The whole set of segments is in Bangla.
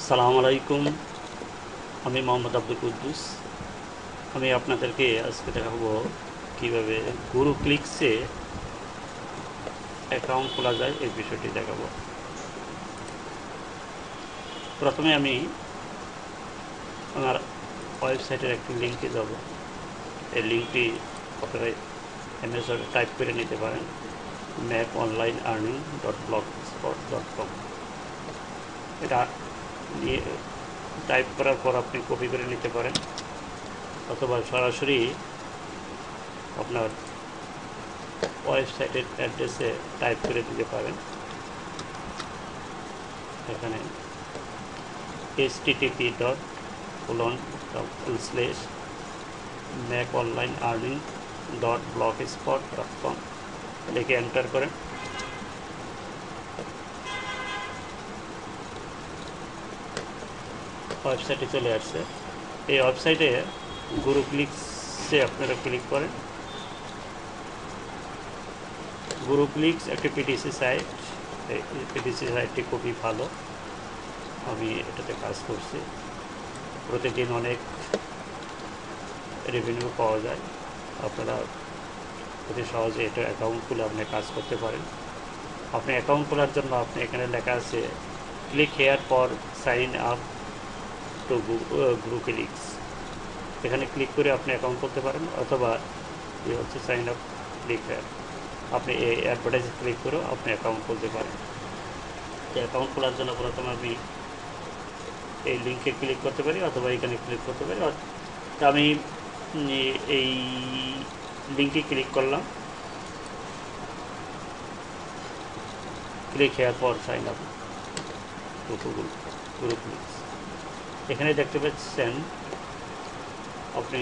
সালাম আলাইকুম। আমি মোহাম্মদ আব্দুল কুদ্দুস। আমি আপনাদেরকে আজকে দেখাবো কিভাবে গুরু ক্লিকসে অ্যাকাউন্ট খোলা যায় এই বিষয়টি দেখাবো। প্রথমে আমি আমার ওয়েবসাইটের একটি লিঙ্কে যাব। এই লিঙ্কটি আপনারা অ্যামাজনে টাইপ করে নিতে পারেন, maconlineearning.blogspot.com। এটা নিয়ে টাইপ করার পর আপনি কপি করে নিতে পারেন, অথবা সরাসরি আপনার ওয়েবসাইটের অ্যাড্রেসে টাইপ করে দিতে পারেন। এখানে http://maconlineearning.blogspot.com লিখে এন্টার করেন। ওয়েবসাইটে চলে আসছে। এই ওয়েবসাইটে গুরু ক্লিকসে আপনারা ক্লিক করেন। গুরু ক্লিকস একটি পিটিসি সাইট। এই পিটিসি সাইটটি খুবই ভালো, আমি এটাতে কাজ করছি। প্রতিদিন অনেক রেভিনিউ পাওয়া যায়। আপনারা অতি সহজে এটা অ্যাকাউন্ট খুলে আপনি কাজ করতে পারেন। আপনি অ্যাকাউন্ট খোলার জন্য আপনি এখানে লেখা আছে click here for sign up to Guru clicks. এখানে ক্লিক করে আপনি অ্যাকাউন্ট করতে পারেন, অথবা হচ্ছে সাইন আপ ক্লিক হেয়ার, আপনি এই অ্যাডভার্টাইজে ক্লিক করেও আপনি অ্যাকাউন্ট খুলতে পারেন। অ্যাকাউন্ট খোলার জন্য প্রথমে আমি এই লিঙ্কে ক্লিক করতে পারি, অথবা এখানে ক্লিক করতে পারি। তো আমি এই লিঙ্কে ক্লিক করলাম, click here for sign up to Guru clicks. এখানে দেখতে পাচ্ছেন আপনি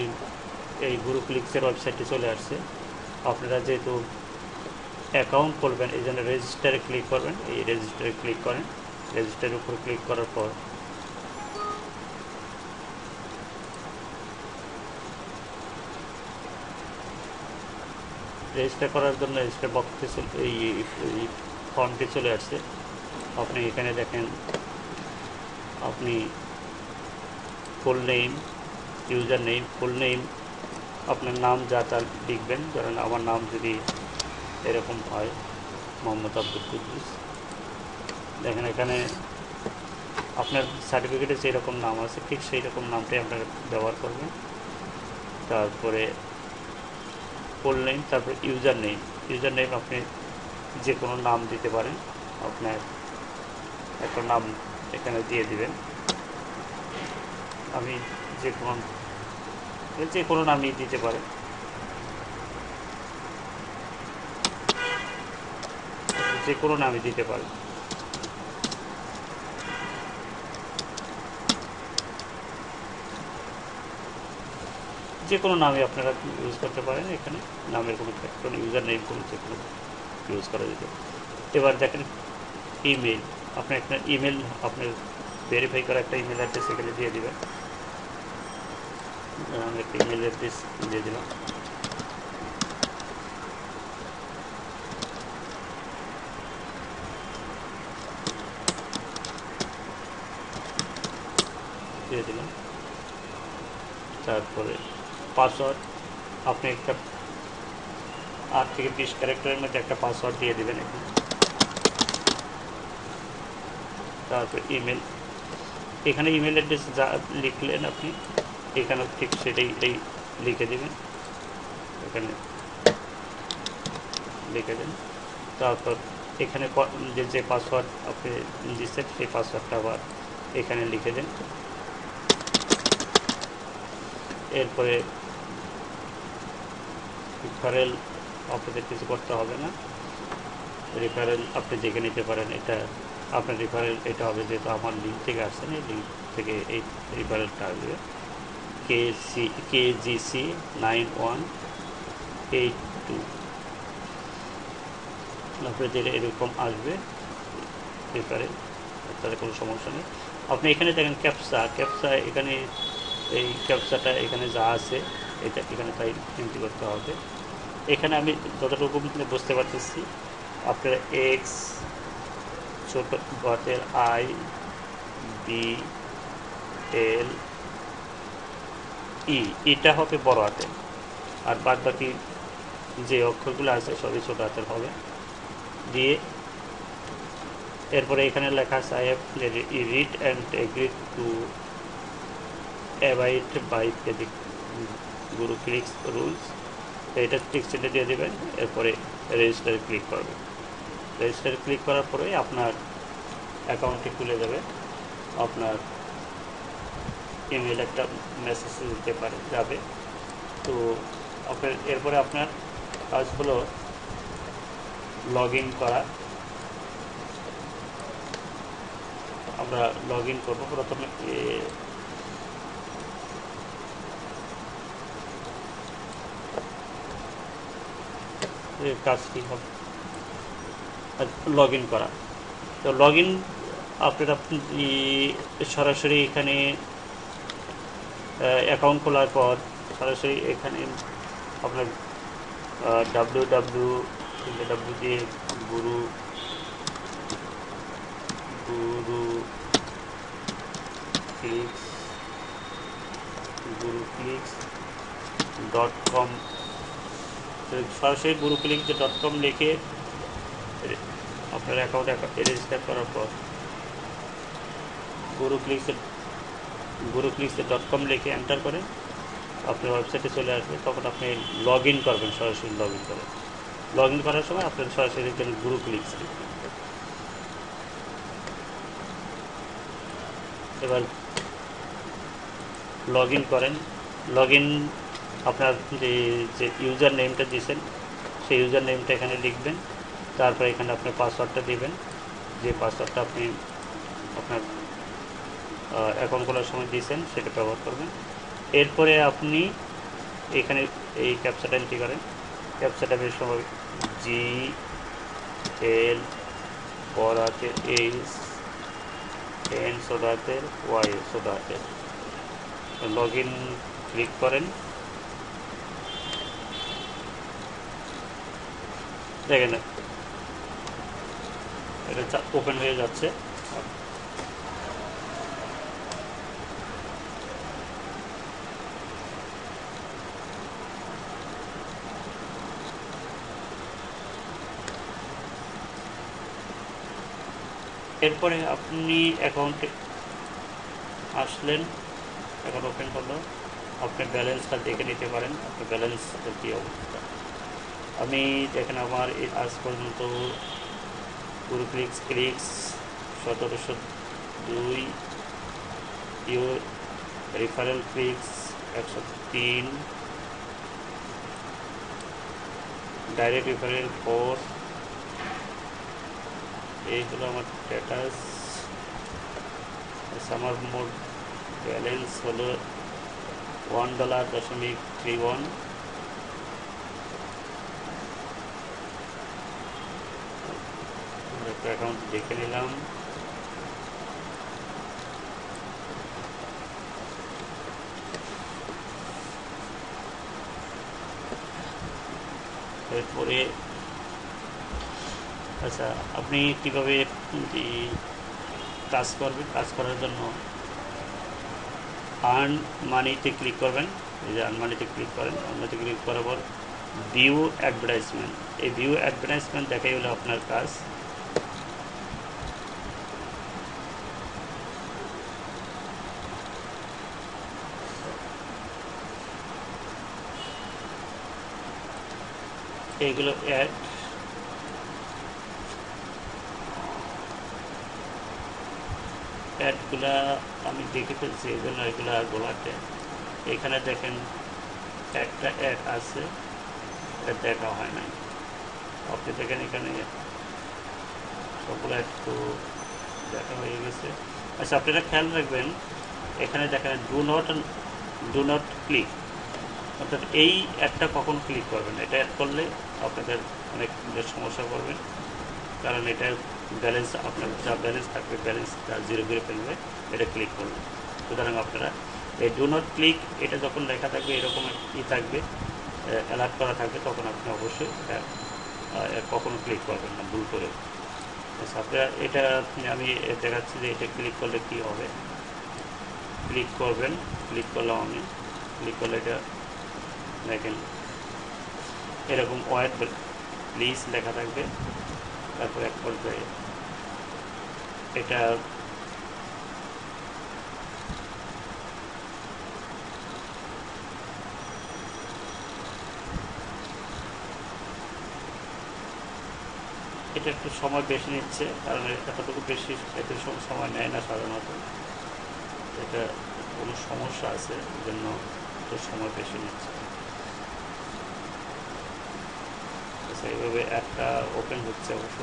এই গুরু ক্লিকসের ওয়েবসাইটে চলে আসছে। আপনারা যেহেতু অ্যাকাউন্ট করবেন, এই জন্য রেজিস্টারে ক্লিক করবেন। এই রেজিস্টারে ক্লিক করেন। রেজিস্টারের উপর ক্লিক করার পর রেজিস্টার করার জন্য রেজিস্টার বক্সে এই ফর্মটি চলে আসছে। আপনি এখানে দেখেন, আপনি full name, user name, full name আপনার নাম যা তা লিখবেন। ধরেন আমার নাম যদি এরকম হয়, মোহাম্মদ আব্দুল কুদ্দুস। দেখেন এখানে আপনার সার্টিফিকেটে যেরকম নাম আছে ঠিক সেই রকম নামটাই আপনারা ব্যবহার করবেন। তারপরে ফুল নেম, তারপরে ইউজার নেম। ইউজার নেম আপনি যে কোনো নাম দিতে পারেন, আপনার একটা নাম এখানে দিয়ে দিবেন। আমি যে কোনো নামই দিতে পারেন। যে কোনো নামই দিতে পারেন। যে কোনো নামই আপনারা ইউজ করতে পারেন। এখানে নামের কোনো ইউজার নেম কোনো যে কোনো ইউজ করা যেতে। এবার দেখেন ইমেল, আপনি একটা ইমেল, আপনার ভেরিফাই করা একটা ইমেল অ্যাড্রেস এখানে দিয়ে দেবেন। আমি একটা ইমেল অ্যাড্রেস দিয়ে দিলাম। দিয়ে দিলাম। তারপরে পাসওয়ার্ড, আপনি একটা 8 থেকে 20 ক্যারেক্টারের মধ্যে একটা পাসওয়ার্ড দিয়ে দেবেন এখানে। তারপর ইমেল, এখানে ইমেল অ্যাড্রেস যা লিখলেন আপনি এখানে ঠিক সেটাই লিখে দেবেন। এখানে লিখে দেন। তারপর এখানে যে পাসওয়ার্ড আপনি দিচ্ছেন সেই পাসওয়ার্ডটা আবার এখানে লিখে দেন। এরপরে রেফারেল আপনাদের কিছু করতে হবে না। রেফারেল আপনি দেখে নিতে পারেন। এটা আপনার রেফারেল এটা হবে, যেহেতু আমার লিঙ্ক থেকে আসছে না, এই লিঙ্ক থেকে এই রেফারেলটা আসবে। KGC 9182 আপনাদের এরকম আসবে রেফারেল, তাদের কোনো সমস্যা নেই। আপনি এখানে দেখেন ক্যাপসা এখানে, এই ক্যাপসাটা এখানে যা আছে এটা এখানে তাই এন্ট্রি করতে হবে। এখানে আমি যতটুকু বুঝতে পারতেছি, আপনার এক্স, ছোট হাতের আই, BLE, এটা হবে বড় হাতে, আর বাদ বাকি যে অক্ষরগুলো আছে সবই ছোট হাতের হবে। দিয়ে এরপরে এখানে লেখা আছে I have read and agree to abide by Guru clicks rules. তো এটা টিকচিহ্ন দিয়ে দেবেন, এরপরে রেজিস্টারে ক্লিক করবেন। রেজিস্টারে ক্লিক করার পরে আপনার অ্যাকাউন্টটি খুলে যাবে। আপনার ইমেল একটা মেসেজ দিতে পারে যাবে। তো আপনার এরপরে আপনার কাজ হলো লগ ইন করা। আমরা লগ ইন করবো। প্রথমে কাজটি হবে লগ ইন করা। তো লগ ইন আপনারা সরাসরি এখানে অ্যাকাউন্ট খোলার পর সরাসরি এখানে আপনার www দিয়ে গুরু ক্লিক্স.com, সরাসরি guruclicks.com লিখে আপনার অ্যাকাউন্ট রেজিস্টার করার পর guruclicks.com লিখে এন্টার করে আপনার ওয়েবসাইটে চলে আসবে। তখন আপনি লগ ইন করবেন, সরাসরি লগ ইন করে। লগ ইন করার সময় আপনার সরাসরি এখানে গুরুক্লিক্স লিখবেন। এবার লগ ইন করেন। লগ ইন আপনার যে ইউজার নেমটা দিয়েছেন সেই ইউজার নেমটা এখানে লিখবেন। তারপর এখানে আপনার পাসওয়ার্ডটা দিবেন, যে পাসওয়ার্ডটা আপনি আপনার অ্যাকাউন্ট খোলার সময় দিয়েছেন সেটা ব্যবহার করবেন। এরপরে আপনি এখানে এই ক্যাপচাটা এন্ট্রি করেন। ক্যাপচাটা বেশ সময় GL বড়াতের N সোদাতের Y সোদাতের। লগ ইন ক্লিক করেন। দেখেন এটা ওপেন হয়ে যাচ্ছে। এরপরে আপনি অ্যাকাউন্টে আসলেন, এখন ওপেন হলো। আপনি ব্যালেন্সটা দেখে নিতে পারেন, আপনার ব্যালেন্সটা কী অবস্থা। আমি দেখেন আমার আজ পর্যন্ত গুরুক্লিক্স 1702, your referral clicks 103, direct referral 4। এই হলো আমার স্ট্যাটাস। আমার মোট ব্যালেন্স হলো $1.31। অ্যাকাউন্ট দেখে নিলাম। এরপরে আচ্ছা, আপনি কীভাবে কাজ করবেন? কাজ করার জন্য আর্ন মানিতে ক্লিক করবেন। এই যে আর্ন মানিতে ক্লিক করেন। আর্ন মানিতে ক্লিক করার পর ভিউ অ্যাডভার্টাইজমেন্ট, এই ভিউ অ্যাডভার্টাইজমেন্ট দেখাই হলো আপনার কাজ। এইগুলো অ্যাডগুলা আমি দেখে ফেলছি, এই জন্য এগুলা গোলাতে। এখানে দেখেন একটা অ্যাড আছে, এটা দেখা হয় নাই। আপনি দেখেন এখানে সবগুলো একটু দেখা হয়ে গেছে। আচ্ছা, আপনারা খেয়াল রাখবেন এখানে দেখেন ডু নট ক্লিক, অর্থাৎ এই অ্যাডটা কখন ক্লিক করবেন। এটা অ্যাড করলে আপনাদের অনেক সমস্যা করবেন, কারণ এটা ব্যালেন্স, আপনার যা ব্যালেন্স থাকবে ব্যালেন্সটা জিরো করে ফেলবে এটা ক্লিক করলে। সুতরাং আপনারা এই ডু নট ক্লিক, এটা যখন লেখা থাকবে এরকম থাকবে, অ্যালার্ট করা থাকবে, তখন আপনি অবশ্যই এটা কখনো ক্লিক করবেন না ভুল করে। আচ্ছা, আপনারা এটা আমি দেখাচ্ছি যে এটা ক্লিক করলে কি হবে। ক্লিক করবেন, ক্লিক করলাম আমি, ক্লিক করলে এটা দেখেন এরকম ওয়েট প্লিজ লেখা থাকবে। তারপর এক পর্যায়ে এটা এটা একটু সময় বেশি নিচ্ছে, কারণ এতটুকু বেশি এত সময় নেয় না সাধারণত। এটা কোনো সমস্যা আছে, এই জন্য একটু সময় বেশি নিচ্ছে। আচ্ছা, এইভাবে একটা ওপেন হচ্ছে অবশ্য।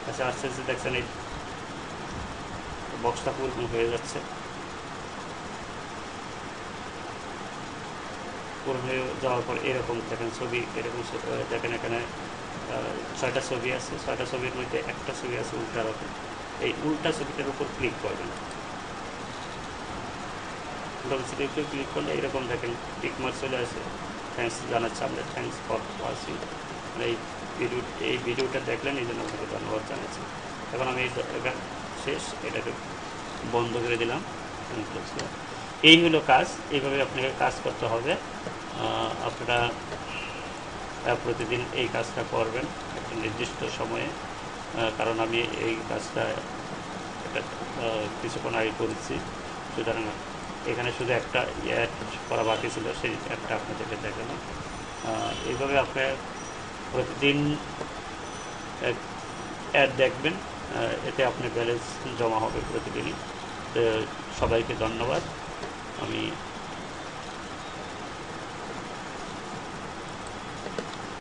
আচ্ছা, আস্তে আস্তে দেখছেন এই বক্সটা পূর্ণ হয়ে যাচ্ছে। পূরণ হয়ে যাওয়ার পর এরকম দেখেন ছবি, এরকম দেখেন এখানে 6টা ছবি আছে। 6টা ছবির মধ্যে একটা ছবি আছে উল্টা রকম। এই উল্টা ছবিটার উপর ক্লিক করবেন। উল্টা ছবির উপর ক্লিক করলে এরকম দেখেন টিকমার্ক চলে আসে। থ্যাঙ্কস জানাচ্ছি আমরা, থ্যাঙ্কস ফর ওয়াচিং। এই ভিডিওটা দেখলেন, এই জন্য আপনাকে ধন্যবাদ জানাচ্ছি। এখন আমি শেষ, এটাকে বন্ধ করে দিলাম। এই হলো কাজ। এইভাবে আপনাকে কাজ করতে হবে। আপনারা প্রতিদিন এই কাজটা করবেন একটা নির্দিষ্ট সময়ে, কারণ আমি এই কাজটা এটা কিছুক্ষণ আগে করেছি। সুতরাং এখানে শুধু একটা অ্যাড করা বাকি ছিল, সেই অ্যাডটা আপনাদেরকে দেখালাম। এইভাবে আপনি প্রতিদিন অ্যাড দেখবেন, এতে আপনার ব্যালেন্স জমা হবে প্রতিদিনই। তো সবাইকে ধন্যবাদ। আমি